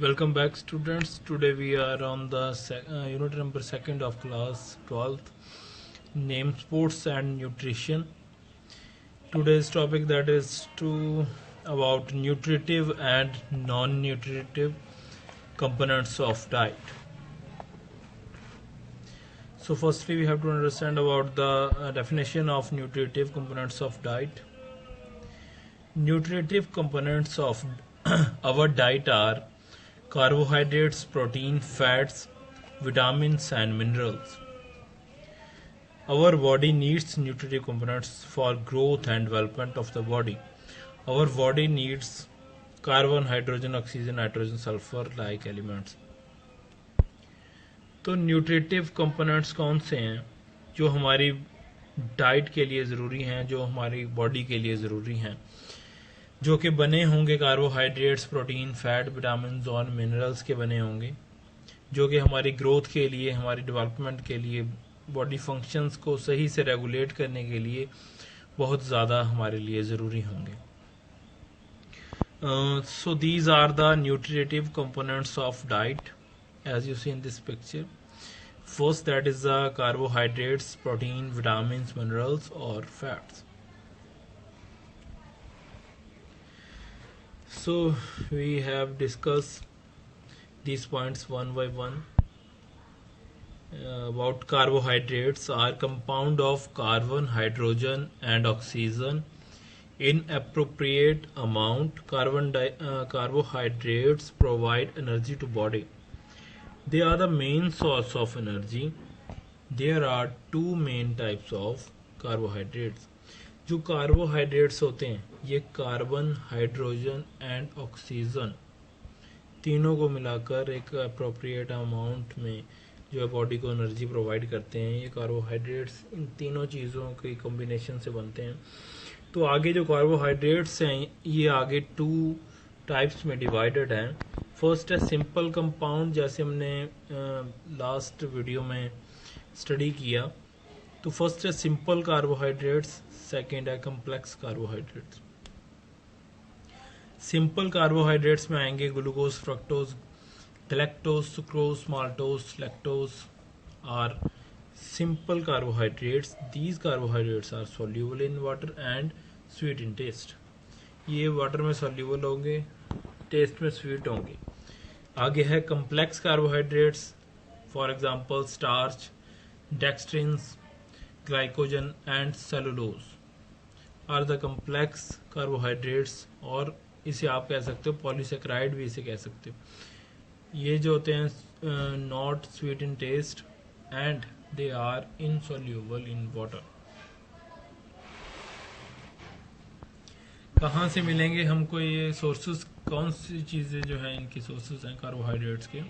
Welcome back, students. Today we are on the unit number 2nd of class 12th, name, sports and nutrition. Today's topic that is to about nutritive and non-nutritive components of diet. So firstly we have to understand about the definition of nutritive components of diet. Nutritive components of our diet are carbohydrates, protein, fats, vitamins and minerals. Our body needs nutritive components for growth and development of the body. Our body needs carbon, hydrogen, oxygen, nitrogen, sulfur like elements. तो nutritive components कौन से हैं जो हमारी diet के लिए ज़रूरी हैं, जो हमारी बॉडी के लिए ज़रूरी हैं, जो कि बने होंगे कार्बोहाइड्रेट्स, प्रोटीन, फैट, विटामिन और मिनरल्स के बने होंगे, जो कि हमारी ग्रोथ के लिए, हमारी डेवलपमेंट के लिए, बॉडी फंक्शंस को सही से रेगुलेट करने के लिए बहुत ज़्यादा हमारे लिए ज़रूरी होंगे. So these are the nutritive components of diet as you see in this picture. First, that is the carbohydrates, protein, vitamins, minerals or fats. So we have discussed these points one by one. About carbohydrates are compound of carbon, hydrogen and oxygen in appropriate amount. Carbohydrates provide energy to body. They are the main source of energy. There are two main types of carbohydrates. जो carbohydrates होते हैं ये carbon, hydrogen and oxygen तीनों को मिलाकर एक appropriate amount में जो है बॉडी को एनर्जी प्रोवाइड करते हैं. ये कार्बोहाइड्रेट्स इन तीनों चीज़ों के कॉम्बिनेशन से बनते हैं. तो आगे जो कार्बोहाइड्रेट्स हैं ये आगे टू टाइप्स में डिवाइडेड हैं. फर्स्ट है सिंपल कंपाउंड, जैसे हमने लास्ट वीडियो में स्टडी किया. तो फर्स्ट है सिंपल कार्बोहाइड्रेट्स, सेकेंड है कम्प्लेक्स कार्बोहाइड्रेट्स. सिंपल कार्बोहाइड्रेट्स में आएंगे glucose, fructose, galactose, sucrose, maltose, lactose are simple carbohydrates. These carbohydrates are soluble in water and sweet in taste. ये वाटर में soluble होंगे, टेस्ट में स्वीट होंगे. आगे है complex carbohydrates, for example starch, dextrins, glycogen and cellulose are the complex carbohydrates. और इसे आप कह सकते हो पॉलीसेक्राइड भी इसे कह सकते हो. ये जो होते हैं not sweet in taste and they are insoluble in water. कहाँ से मिलेंगे हमको ये सोर्सेस, कौन सी चीज़ें जो है इनकी सोर्सेस हैं कार्बोहाइड्रेट्स के?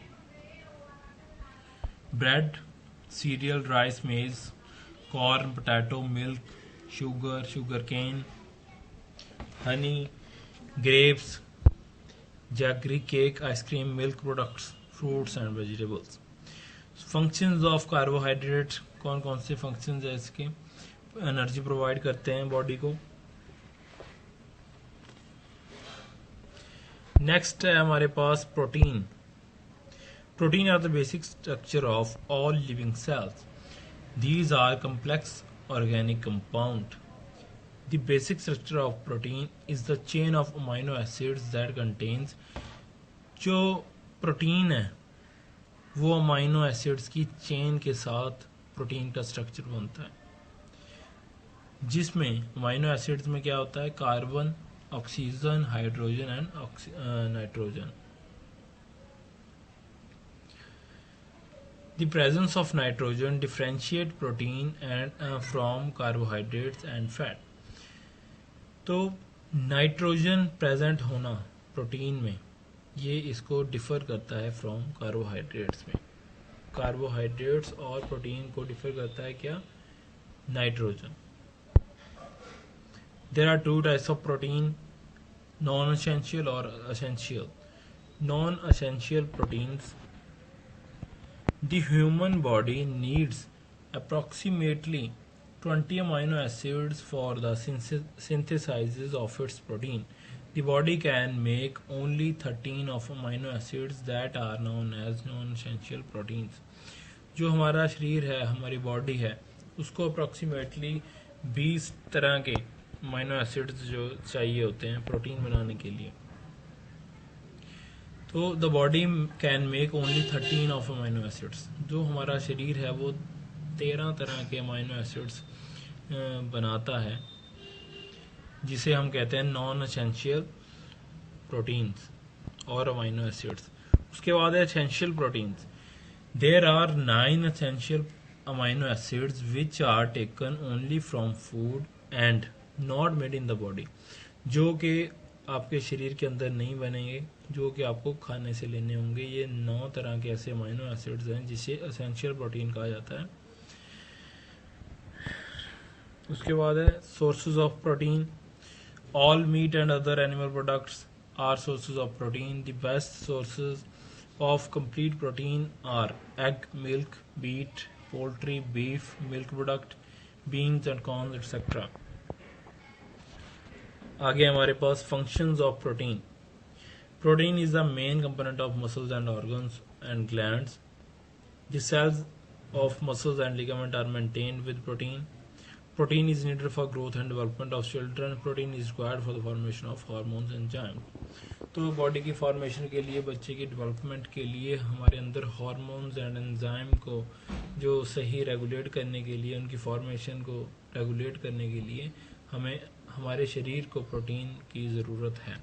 Bread, cereal, rice, maize, corn, potato, milk, sugar, sugar cane, honey, grapes, jaggery, cake, ice cream, milk products, fruits and vegetables. Functions of carbohydrate, कौन कौन से फंक्शंस है इसके? एनर्जी प्रोवाइड करते हैं बॉडी को. नेक्स्ट है हमारे पास protein. Protein are the basic structure of all living cells. These are complex organic compound. The basic structure of protein is the chain of amino acids that contains. जो protein है वो amino acids की chain के साथ protein का structure बनता है, जिसमें अमाइनो एसिड्स में क्या होता है? Carbon, oxygen, hydrogen and nitrogen. The presence of nitrogen differentiate protein and from carbohydrates and fat. तो नाइट्रोजन प्रेजेंट होना प्रोटीन में ये इसको डिफर करता है फ्रॉम कार्बोहाइड्रेट्स में. कार्बोहाइड्रेट्स और प्रोटीन को डिफर करता है क्या? Nitrogen. There are two types of protein, non essential और essential. Non essential proteins. The human body needs approximately 20 amino acids for the synthesis of its protein. The body can make only 13 of amino acids that are known as non-essential proteins. जो हमारा शरीर है, हमारी body है, उसको approximately 20 तरह के amino acids जो चाहिए होते हैं प्रोटीन बनाने के लिए. तो the body can make only 13 of amino acids. जो हमारा शरीर है वो 13 तरह के अमीनो एसिड्स बनाता है, जिसे हम कहते हैं नॉन एसेंशियल प्रोटीन्स और अमीनो एसिड्स. उसके बाद है essential proteins. There are 9 essential amino acids which are taken only from food and not made in the body. जो कि आपके शरीर के अंदर नहीं बनेंगे, जो कि आपको खाने से लेने होंगे. ये 9 तरह के ऐसे अमीनो एसिड्स हैं जिसे एसेंशियल प्रोटीन कहा जाता है. उसके बाद है sources of protein. All meat and other animal products are sources of protein. The best sources of complete protein are egg, milk, meat, poultry, beef, milk product, beans and corn, etc. आगे हमारे पास functions of protein. Protein is the main component of muscles and organs and glands. The cells of muscles and ligament are maintained with protein. Protein is needed for growth and development of children. Protein is required for the formation of hormones and enzymes. तो body की formation के लिए, बच्चे की development के लिए हमारे अंदर हार्मोन्स एंड एंजाइम को जो सही रेगुलेट करने के लिए, उनकी फॉर्मेशन को रेगुलेट करने के लिए हमें हमारे शरीर को प्रोटीन की ज़रूरत है.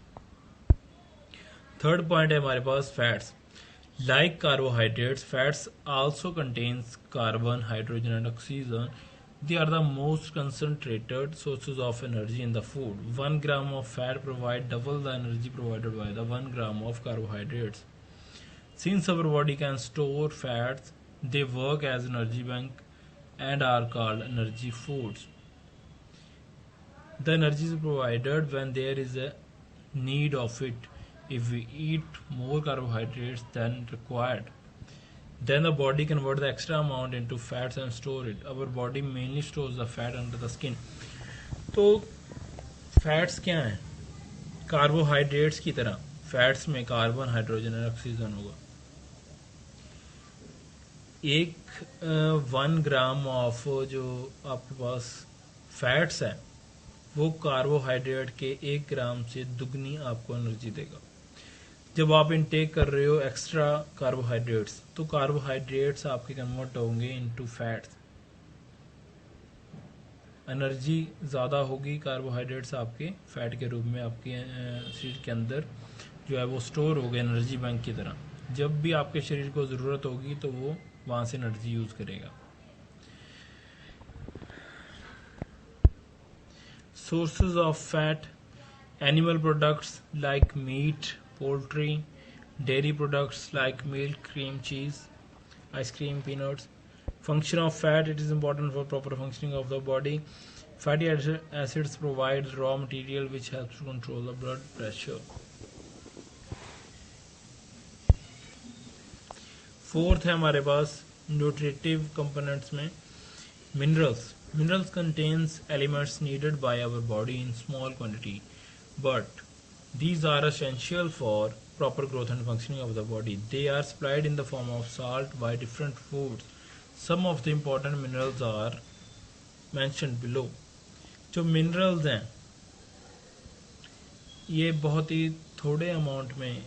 थर्ड पॉइंट है हमारे पास fats. Like carbohydrates, fats also contains carbon, hydrogen and oxygen. They are the most concentrated sources of energy in the food. 1 gram of fat provides double the energy provided by the 1 gram of carbohydrates. Since our body can store fats, they work as energy bank and are called energy foods. The energy is provided when there is a need of it. If we eat more carbohydrates than required, then the body converts the extra amount into fats and store it. Our body mainly stores the fat under the skin. तो fats क्या हैं? Carbohydrates की तरह fats में carbon, hydrogen और oxygen होगा. 1 gram of जो आपके पास फैट्स है वो कार्बोहाइड्रेट के 1 ग्राम से दुगनी आपको एनर्जी देगा. जब आप इनटेक कर रहे हो एक्स्ट्रा कार्बोहाइड्रेट्स, तो कार्बोहाइड्रेट्स आपके कन्वर्ट होंगे इनटू फैट्स. एनर्जी ज़्यादा होगी, कार्बोहाइड्रेट्स आपके फैट के रूप में आपके शरीर के अंदर जो है वो स्टोर हो गए एनर्जी बैंक की तरह. जब भी आपके शरीर को ज़रूरत होगी तो वो वहाँ से एनर्जी यूज़ करेगा. Sources of fat. Animal products like meat, poultry, dairy products like milk, cream, cheese, ice cream, peanuts. Function of fat. It is important for proper functioning of the body. Fatty acids provide raw material which helps to control the blood pressure. Fourth है हमारे पास nutritive components में minerals. Minerals contains elements needed by our body in small quantity, but these are essential for proper growth and functioning of the body. They are supplied in the form of salt by different foods. Some of the important minerals are mentioned below. जो minerals हैं ये बहुत ही थोड़े amount में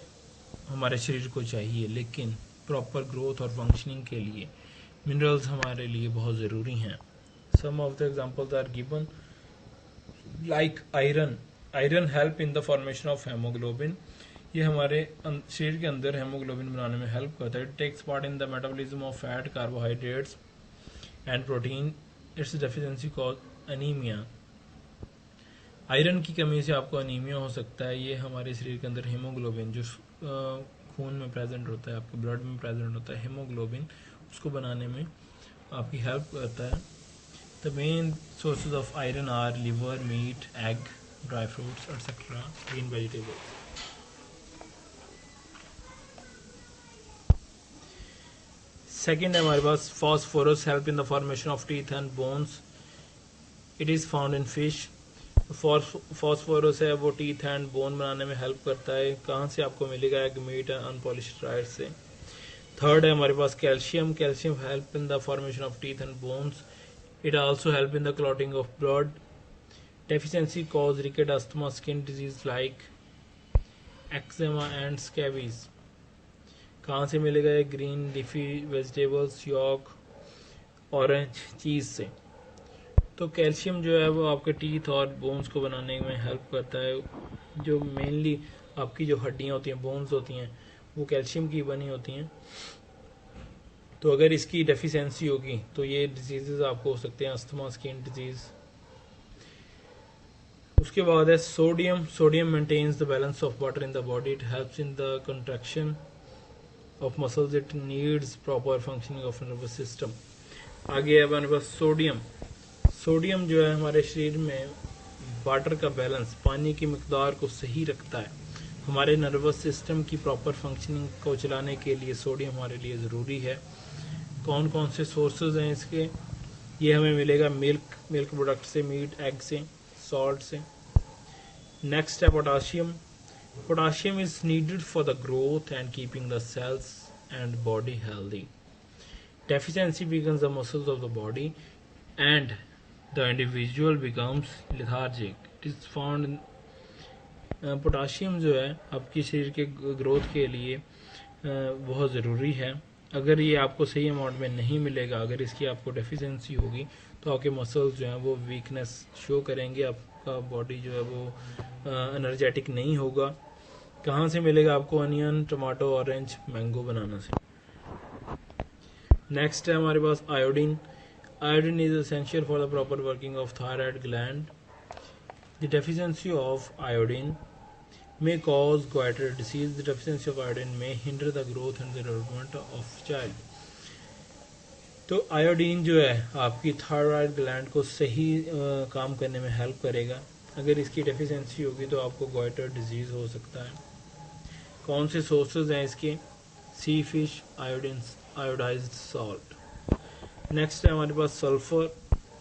हमारे शरीर को चाहिए, लेकिन प्रॉपर ग्रोथ और फंक्शनिंग के लिए मिनरल्स हमारे लिए बहुत ज़रूरी हैं. Some of the examples are given like iron. Iron help in the formation of hemoglobin. ये हमारे शरीर के अंदर हेमोग्लोबिन बनाने में हेल्प करता है. It takes part in the metabolism of fat, carbohydrates and protein. Its deficiency cause anemia. Iron की कमी से आपको अनीमिया हो सकता है. ये हमारे शरीर के अंदर हेमोग्लोबिन जो खून में प्रेजेंट होता है, आपके ब्लड में प्रेजेंट होता है, हेमोग्लोबिन उसको बनाने में आपकी हेल्प करता है. The main sources of iron are liver, meat, egg, dry fruits, etc. Green vegetables. Second है हमारे पास phosphorus help in the formation of teeth and bones. It is found in fish. Phosphorus है वो teeth and bone बनाने में help करता है। कहाँ से आपको मिलेगा? Egg, meat and unpolished rice से। थर्ड है हमारे पास calcium. Calcium help in the formation of teeth and bones. It also help in the clotting of blood. Deficiency cause rickets, asthma, skin disease like eczema and scabies. कहाँ से मिलेगा? ये green leafy vegetables, yolk, orange, cheese से। तो calcium जो है वो आपके टीथ और बोन्स को बनाने में हेल्प करता है। जो मेनली आपकी जो हड्डियां होती हैं, बोन्स होती हैं, वो कैल्शियम की बनी होती हैं। तो अगर इसकी डेफिशिएंसी होगी तो ये डिजीजेस आपको हो सकते हैं, अस्थमा, स्किन डिजीज। उसके बाद है sodium. Sodium maintains the balance of water in the body. It helps in the contraction of muscles. It needs proper functioning of nervous system. आगे है हमारे पास सोडियम। सोडियम जो है हमारे शरीर में वाटर का बैलेंस, पानी की मिकदार को सही रखता है। हमारे नर्वस सिस्टम की प्रॉपर फंक्शनिंग को चलाने के लिए सोडियम हमारे लिए ज़रूरी है। कौन कौन से सोर्सेज हैं इसके? ये हमें मिलेगा मिल्क प्रोडक्ट से, मीट, एग से, सॉल्ट से। नेक्स्ट है potassium. Potassium is needed for the growth and keeping the cells and body healthy. Deficiency weakens the muscles of the body and the individual becomes lethargic. It is found in potassium जो है आपकी शरीर के growth के लिए बहुत ज़रूरी है। अगर ये आपको सही अमाउंट में नहीं मिलेगा, अगर इसकी आपको डेफिशिएंसी होगी तो आपके मसल्स जो हैं वो वीकनेस शो करेंगे, आपका बॉडी जो है वो एनर्जेटिक नहीं होगा। कहाँ से मिलेगा आपको? Onion, tomato, orange, mango banana से। नेक्स्ट है हमारे पास iodine. Iodine is essential for the proper working of thyroid gland. The deficiency of iodine may cause goiter disease. The deficiency of iodine may hinder the growth and the development of child. तो iodine जो है आपकी thyroid gland को सही काम करने में help करेगा। अगर इसकी डेफिशिएंसी होगी तो आपको गोइटर डिजीज हो सकता है। कौन से सोर्सेज हैं इसके? Sea fish, iodized salt. Next है हमारे पास sulphur.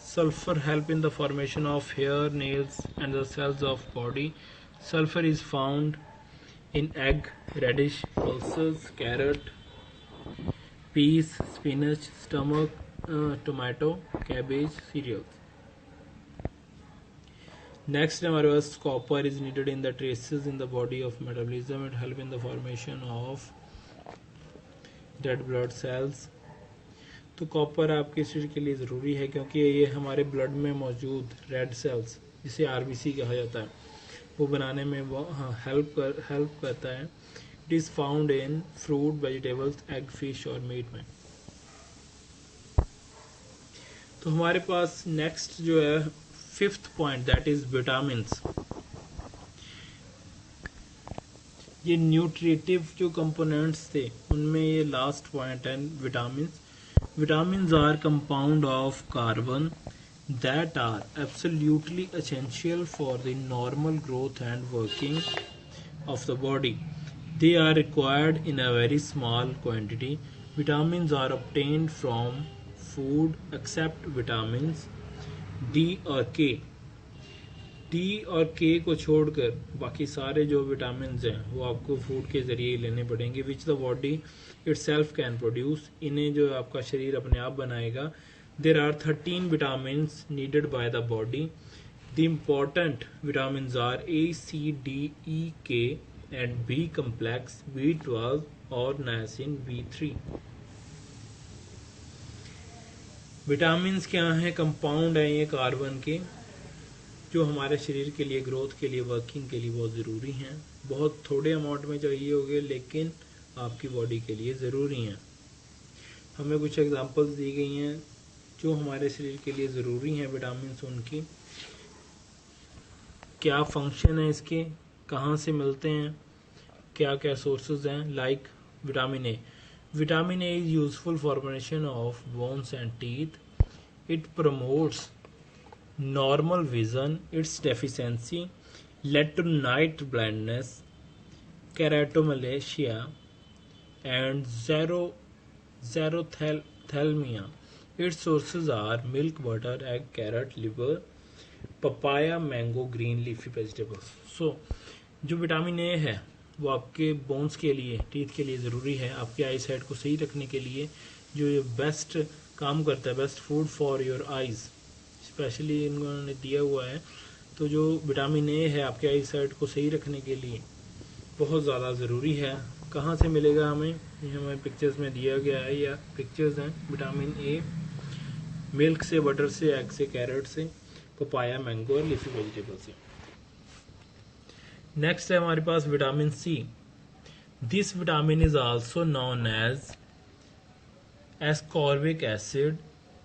Sulphur help in the formation of hair, nails and the cells of body. Sulfur is found in egg, radish, pulses, carrot, peas, spinach, stomach, tomato, cabbage, cereals. Next, हमारे पास copper is needed in the traces in the body of metabolism. It help in the formation of red blood cells. तो copper आपके शरीर के लिए ज़रूरी है क्योंकि ये हमारे ब्लड में मौजूद रेड सेल्स, जिसे आरबीसी कहा जाता है, वो बनाने में वो हेल्प करता है। It is found in fruit, vegetables, egg, fish और मीट में। तो हमारे पास नेक्स्ट जो है fifth point, that is vitamins. ये न्यूट्रिटिव जो कंपोनेंट्स थे उनमें ये लास्ट पॉइंट है vitamins. Vitamins are compound of carbon that are absolutely essential for the normal growth and working of the body. They are required in a very small quantity. Vitamins are obtained from food except vitamins D और K. D और K को छोड़कर बाकी सारे जो vitamins हैं वो आपको फूड के ज़रिए ही लेने पड़ेंगे, which the body itself can produce. इन्हें जो आपका शरीर अपने आप बनाएगा। There are 13 vitamins needed by the body. The important vitamins are A, C, D, E, K and B complex, B12 और niacin, B3. विटामिन्स क्या हैं? कंपाउंड हैं ये कार्बन के, जो हमारे शरीर के लिए, ग्रोथ के लिए, वर्किंग के लिए बहुत ज़रूरी हैं। बहुत थोड़े अमाउंट में चाहिए होंगे लेकिन आपकी बॉडी के लिए ज़रूरी हैं। हमें कुछ एग्जांपल्स दी गई हैं जो हमारे शरीर के लिए ज़रूरी हैं विटामिन्स, उनकी क्या फंक्शन है इसके, कहाँ से मिलते हैं, क्या क्या सोर्सेज हैं। Like vitamin A. Vitamin A is useful formation of bones and teeth. It promotes normal vision. Its deficiency led to night blindness, keratomalacia and xerophthalmia. Its sources are milk, butter, egg, carrot, liver, papaya, mango, green leafy vegetables. So जो vitamin ए है वो आपके bones के लिए, teeth के लिए ज़रूरी है, आपके आई साइट को सही रखने के लिए जो ये बेस्ट काम करता है, best food for your eyes specially इन्होंने दिया हुआ है। तो जो विटामिन ए है आपके आई साइट को सही रखने के लिए बहुत ज़्यादा ज़रूरी है। कहाँ से मिलेगा हमें, ये हमें पिक्चर्स में दिया गया है, या पिक्चर्स हैं। विटामिन ए मिल्क से, बटर से, एग से, कैरेट से, पपाया, मैंगो और लीफी वेजिटेबल से। नेक्स्ट है हमारे पास vitamin C. This vitamin is also known as ascorbic acid.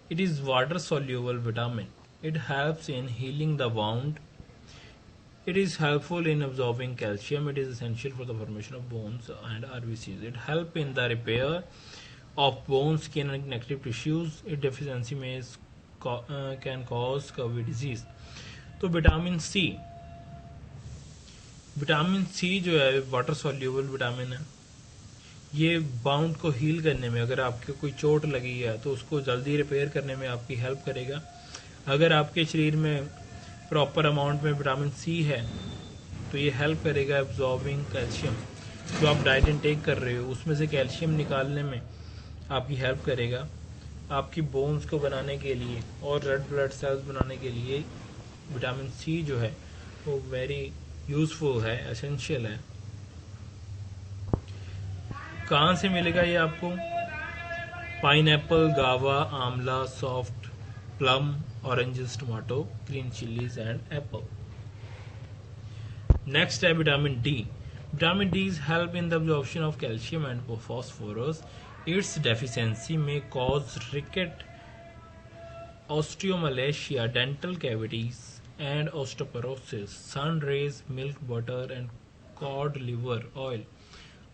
It is water soluble vitamin. It helps in healing the wound. It is helpful in absorbing calcium. It is essential for the formation of bones and RBCs. It helps in the repair of bone, skin and connective tissues. Its deficiency can cause curvy disease. तो vitamin C जो है water soluble vitamin है। ये bound को heal करने में, अगर आपके कोई चोट लगी है तो उसको जल्दी रिपेयर करने में आपकी हेल्प करेगा। अगर आपके शरीर में प्रॉपर अमाउंट में विटामिन सी है तो ये हेल्प करेगा एब्जॉर्बिंग कैल्शियम। जो आप डाइट इनटेक कर रहे हो उसमें से कैल्शियम निकालने में आपकी हेल्प करेगा। आपकी बोन्स को बनाने के लिए और रेड ब्लड सेल्स बनाने के लिए विटामिन सी जो है वो वेरी यूजफुल है, एसेंशियल है। कहाँ से मिलेगा ये आपको? Pineapple, guava, amla, soft, plum, oranges, tomato, green chillies and apple. Next है vitamin D. Vitamin D is help in the absorption of calcium and phosphorus. Its deficiency may cause rickets, osteomalacia, dental cavities and osteoporosis. Sun rays, milk, butter and cod liver oil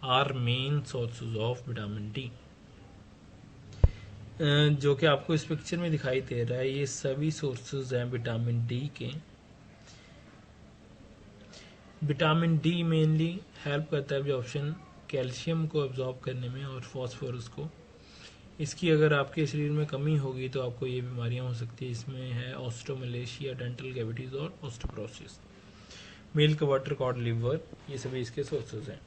are main sources of vitamin D. जो कि आपको इस picture में दिखाई दे रहा है, ये सभी सोर्सेज हैं विटामिन डी के। विटामिन डी मेनली हेल्प करता है एब्जॉर्प्शन, कैल्शियम को एब्जॉर्ब करने में और फॉस्फोरस को। इसकी अगर आपके शरीर में कमी होगी तो आपको ये बीमारियां हो सकती है। इसमें है ऑस्टोमलेशिया, डेंटल कैविटीज और osteoporosis. Milk, butter, cod liver, ये सभी इसके सोर्सेज हैं।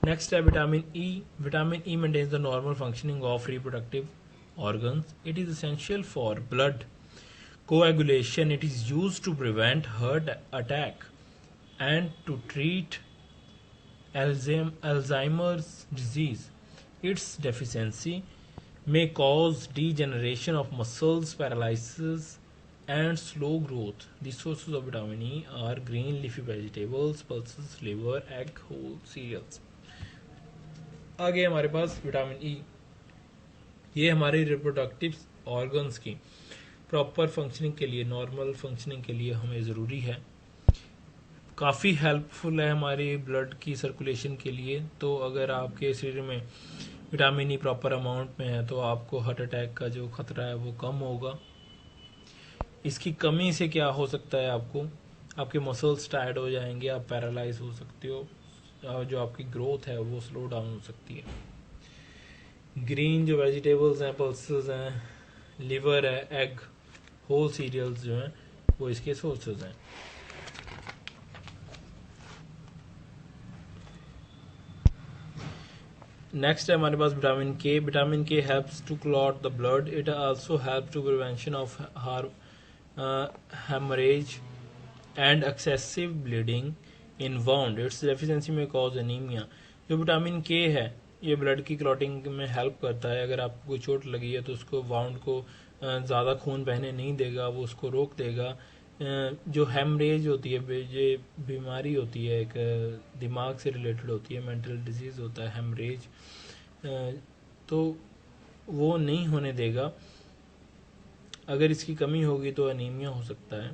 नेक्स्ट है vitamin E. Vitamin E maintains the normal functioning of reproductive organs. It is essential for blood coagulation. It is used to prevent heart attack and to treat Alzheimer's disease. Its deficiency may cause degeneration of muscles, paralysis and slow growth. The sources of vitamin E are green leafy vegetables, pulses, liver, egg, whole cereals. आगे हमारे पास vitamin E, ये हमारे reproductive organs की proper functioning के लिए, normal functioning के लिए हमें ज़रूरी है। काफ़ी हेल्पफुल है हमारी ब्लड की सर्कुलेशन के लिए। तो अगर आपके शरीर में विटामिन ई प्रॉपर अमाउंट में है तो आपको हार्ट अटैक का जो खतरा है वो कम होगा। इसकी कमी से क्या हो सकता है, आपके मसल्स टायर्ड हो जाएंगे, आप पैरालाइज हो सकते हो, जो आपकी ग्रोथ है वो स्लो डाउन हो सकती है। ग्रीन जो वेजिटेबल्स हैं, पल्सेस हैं, लिवर है, एग, होल सीरियल्स जो हैं वो इसके सोर्सेज हैं। नेक्स्ट है हमारे पास vitamin K. Vitamin K helps to clot the blood. It also help to prevention of haemorrhage and excessive bleeding in wound. Its deficiency may cause anaemia. जो vitamin K है ये ब्लड की clotting में help करता है। अगर आपको कोई चोट लगी है तो उसको वाउंड को ज़्यादा खून बहने नहीं देगा, वो उसको रोक देगा। जो हेमरेज होती है, ये बीमारी होती है, एक दिमाग से रिलेटेड होती है, मेंटल डिजीज़ होता है हेमरेज, तो वो नहीं होने देगा। अगर इसकी कमी होगी तो एनीमिया हो सकता है।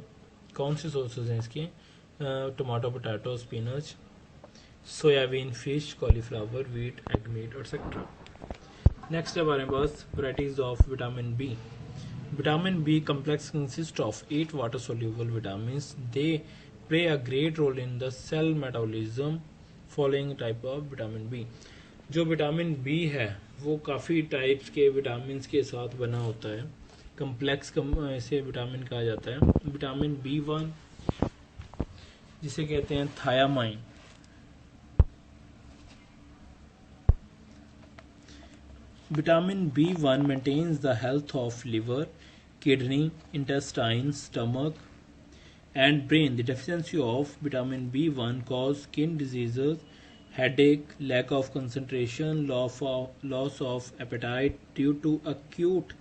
कौन से सोर्सेज हैं इसके? Tomato, potato, spinach, soybean, fish, cauliflower, wheat, egg meat etcetera. Next है हमारे पास varieties of vitamin B. Vitamin B complex consists of 8 water soluble vitamins. They play a great role in the cell metabolism. Following type of vitamin B. जो vitamin B है वो काफ़ी types के vitamin के साथ बना होता है। कम्प्लेक्स इसे विटामिन कहा जाता है। विटामिन B1 जिसे कहते हैं thiamine. Vitamin B1 maintains the health of liver, kidney, intestines, stomach, and brain. The deficiency of vitamin B1 cause skin diseases, headache, lack of concentration, loss of appetite. Due to acute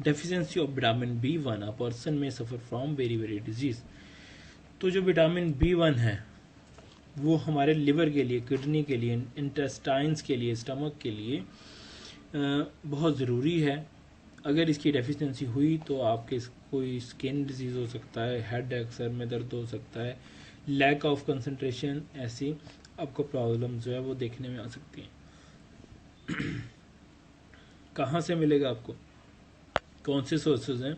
deficiency of vitamin B1, a person may suffer from very disease. तो जो vitamin B1 है वो हमारे liver के लिए, kidney के लिए, intestines के लिए, स्टमक के लिए बहुत ज़रूरी है। अगर इसकी डेफिशिएंसी हुई तो आपके कोई स्किन डिजीज़ हो सकता है, हेड एक, सर में दर्द हो सकता है, लैक ऑफ कंसंट्रेशन, ऐसी आपको प्रॉब्लम जो है वो देखने में आ सकती है। कहाँ से मिलेगा आपको, कौन से सोर्सेज हैं?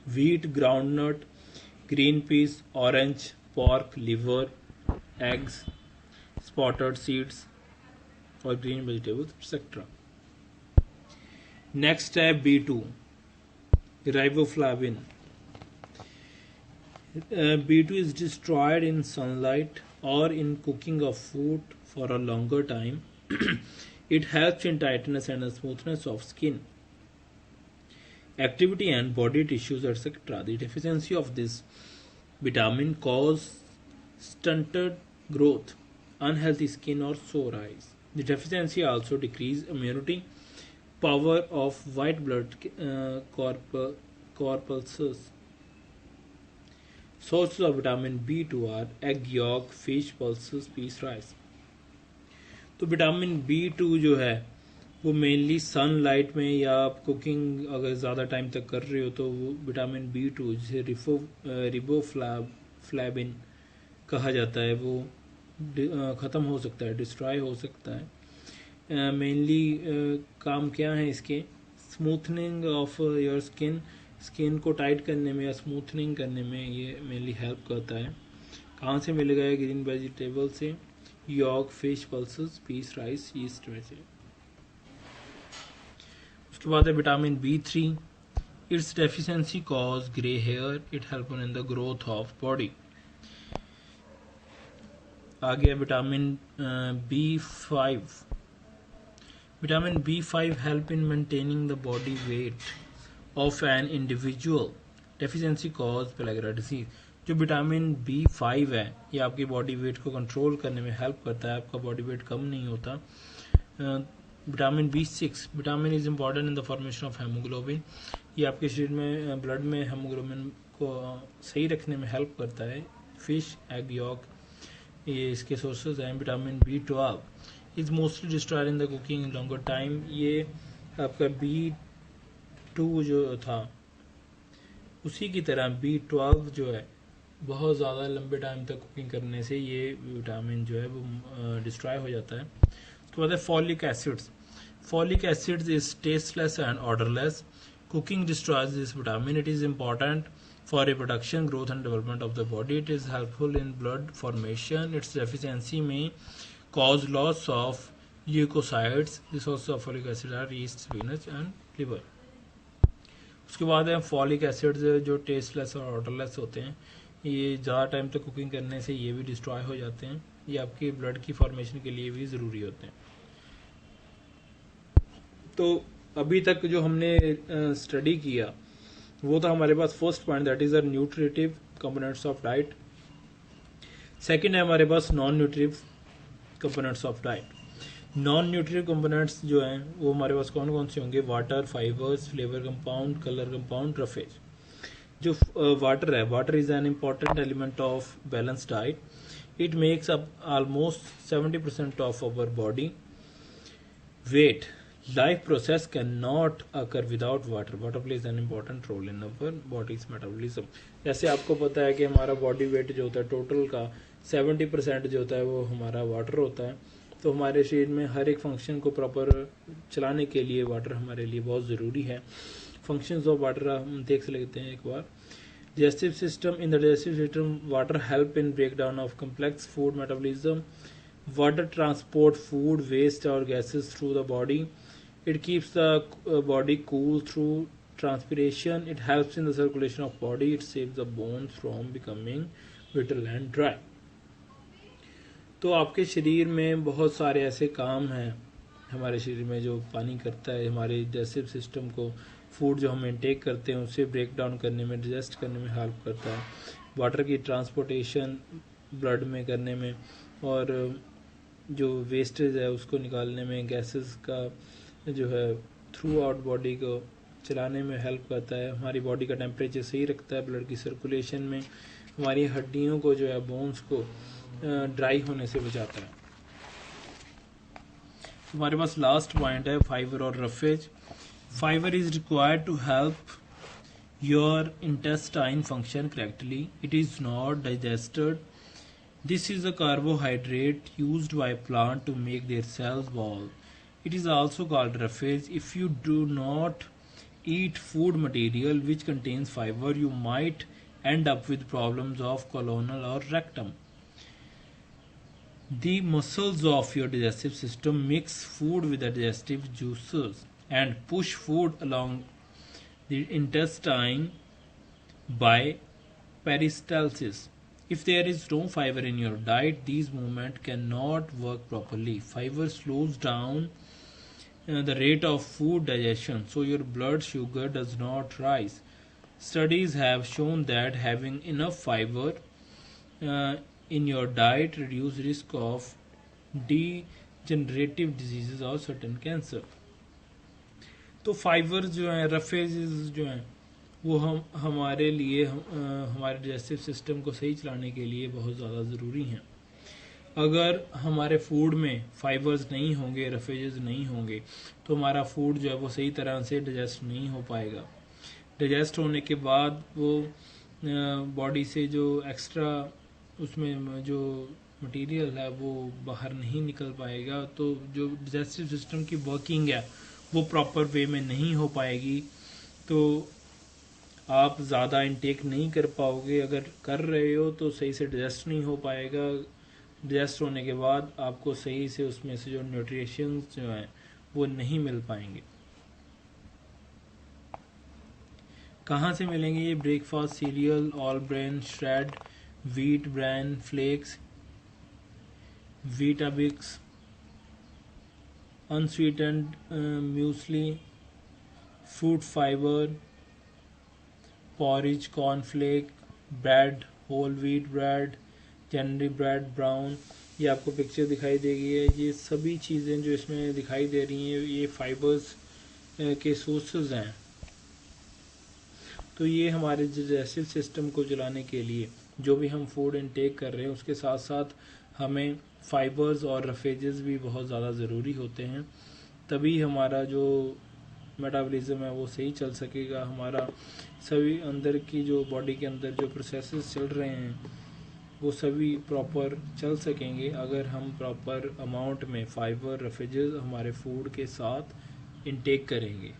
Wheat, groundnut, green peas, orange, pork, liver, eggs, spotted seeds और ग्रीन वेजिटेबल्स एक्सेट्रा। नेक्स्ट है B2, riboflavin. B2 is destroyed in sunlight or in cooking of food for a longer time. It helps in tightness and smoothness of skin, activity and body tissues, etc. The deficiency of this vitamin cause stunted growth, unhealthy skin or sore eyes. The deficiency also decrease immunity, power of white blood corpuscles. Sources of vitamin B2 are egg yolk, fish, pulses, peas, rice. तो vitamin B2 जो है वो mainly sunlight में या आप cooking अगर ज़्यादा time तक कर रहे हो तो वो विटामिन B2 जिसे रिबोफ्लाविन कहा जाता है वो ख़त्म हो सकता है, डिस्ट्रॉय हो सकता है। मेनली काम क्या है इसके? Smoothening of your skin, skin को टाइट करने में या स्मूथनिंग करने में ये मेनली हेल्प करता है। कहाँ से मिलेगा ये? ग्रीन वेजिटेबल से, yolk, fish, pulses, peas, rice, yeast में से। उसके बाद है vitamin B3। Its deficiency cause grey hair, it help in the growth of body. आगे vitamin B5। Vitamin B5 help in maintaining the body weight of an individual, deficiency cause pellagra disease. जो vitamin B5 है ये आपकी body weight को control करने में help करता है, आपका बॉडी वेट कम नहीं होता। Vitamin B6, vitamin is important in the formation of haemoglobin. ये आपके शरीर में, ब्लड में हेमोग्लोबिन को सही रखने में हेल्प करता है। फिश, एग यॉक ये इसके सोर्सेज हैं। Vitamin B12 is mostly destroyed in the cooking in longer time. ये आपका B2 जो था उसी की तरह B12 जो है बहुत ज़्यादा लंबे टाइम तक कुकिंग करने से ये विटामिन जो है वो डिस्ट्रॉय हो जाता है। उसके बाद है folic acids. Folic acids is tasteless and odourless. Cooking destroys this vitamin. It is important for reproduction, growth and development of the body. It is helpful in blood formation. Its deficiency may cause loss of leukocytes. The sources of folic acid are yeast, spinach and liver. उसके बाद है folic acids जो tasteless और odourless होते हैं। ये ज़्यादा time तक कुकिंग करने से ये भी डिस्ट्रॉय हो जाते हैं। ये आपकी ब्लड की फॉर्मेशन के लिए भी ज़रूरी होते हैं। तो अभी तक जो हमने स्टडी किया वो था हमारे पास first point, that is the nutritive components of diet. Second है हमारे पास non nutritive components of diet. Non nutritive components जो हैं वो हमारे पास कौन कौन से होंगे? Water, fibres, flavour compound, colour compound, roughage. जो वाटर है, water is an important element of balance diet. It makes up almost 70% of our body weight. Life process cannot occur without water. Water plays an important role in our body's metabolism. जैसे आपको पता है कि हमारा body weight जो होता है total का 70% जो होता है वो हमारा वाटर होता है। तो हमारे शरीर में हर एक फंक्शन को प्रॉपर चलाने के लिए वाटर हमारे लिए बहुत ज़रूरी है। फंक्शंस ऑफ वाटर हम देख लेते हैं एक बार। Digestive system. In the digestive system water help in break down of complex food metabolism. Water transport food waste और gases through the body. It keeps the body cool through transpiration. It helps in the circulation of body. It saves the bones from becoming brittle and dry. तो आपके शरीर में बहुत सारे ऐसे काम हैं हमारे शरीर में जो पानी करता है, हमारे डाइजेस्टिव सिस्टम को, फूड जो हम इनटेक करते हैं उसे ब्रेक डाउन करने में, डाइजेस्ट करने में हेल्प करता है, वाटर की ट्रांसपोर्टेशन ब्लड में करने में, और जो वेस्टेज है उसको निकालने में, गैसेस का जो है थ्रू आउट बॉडी को चलाने में हेल्प करता है, हमारी बॉडी का टेम्परेचर सही रखता है, ब्लड की सर्कुलेशन में, हमारी हड्डियों को जो है बोन्स को ड्राई होने से बचाता है। हमारे पास लास्ट पॉइंट है फाइबर और roughage. Fibre is required to help your intestine function correctly. It is not digested. This is a carbohydrate used by plant to make their cells wall. It is also called roughage. If you do not eat food material which contains fiber, you might end up with problems of colon or rectum. The muscles of your digestive system mix food with the digestive juices and push food along the intestine by peristalsis. If there is no fiber in your diet, these movements cannot work properly. Fiber slows down the rate of food digestion, so your blood sugar does not rise. Studies have shown that having enough fiber in your diet reduces risk of degenerative diseases और certain cancer. तो fibre जो है, roughages जो हैं, वो हमारे लिए हमारे डाइजेस्टिव सिस्टम को सही चलाने के लिए बहुत ज़्यादा ज़रूरी हैं। अगर हमारे फूड में फाइबर्स नहीं होंगे, रफेजेस नहीं होंगे, तो हमारा फूड जो है वो सही तरह से डाइजेस्ट नहीं हो पाएगा। डाइजेस्ट होने के बाद वो बॉडी से जो एक्स्ट्रा उसमें जो मटेरियल है वो बाहर नहीं निकल पाएगा, तो जो डाइजेस्टिव सिस्टम की वर्किंग है वो प्रॉपर वे में नहीं हो पाएगी, तो आप ज़्यादा इनटेक नहीं कर पाओगे। अगर कर रहे हो तो सही से डाइजेस्ट नहीं हो पाएगा। डाइजेस्ट होने के बाद आपको सही से उसमें से जो न्यूट्रिशंस जो हैं वो नहीं मिल पाएंगे। कहाँ से मिलेंगे ये? Breakfast cereal, all bran shred, wheat bran flakes, Weetabix, unsweetened muesli, fruit fibre, porridge, cornflake, bread, whole wheat bread, generally bread brown, ये आपको पिक्चर दिखाई देगी है। ये सभी चीज़ें जो इसमें दिखाई दे रही हैं ये फाइबर्स के सोर्सेज हैं। तो ये हमारे डाइजेस्टिव सिस्टम को चलाने के लिए जो भी हम फूड इनटेक कर रहे हैं उसके साथ साथ हमें फाइबर्स और रफेजेस भी बहुत ज़्यादा ज़रूरी होते हैं, तभी हमारा जो मेटाबॉलिज्म है वो सही चल सकेगा। हमारा सभी अंदर की जो बॉडी के अंदर जो प्रोसेसेस चल रहे हैं वो सभी प्रॉपर चल सकेंगे अगर हम प्रॉपर अमाउंट में फाइबर, रफेजेस हमारे फूड के साथ इनटेक करेंगे।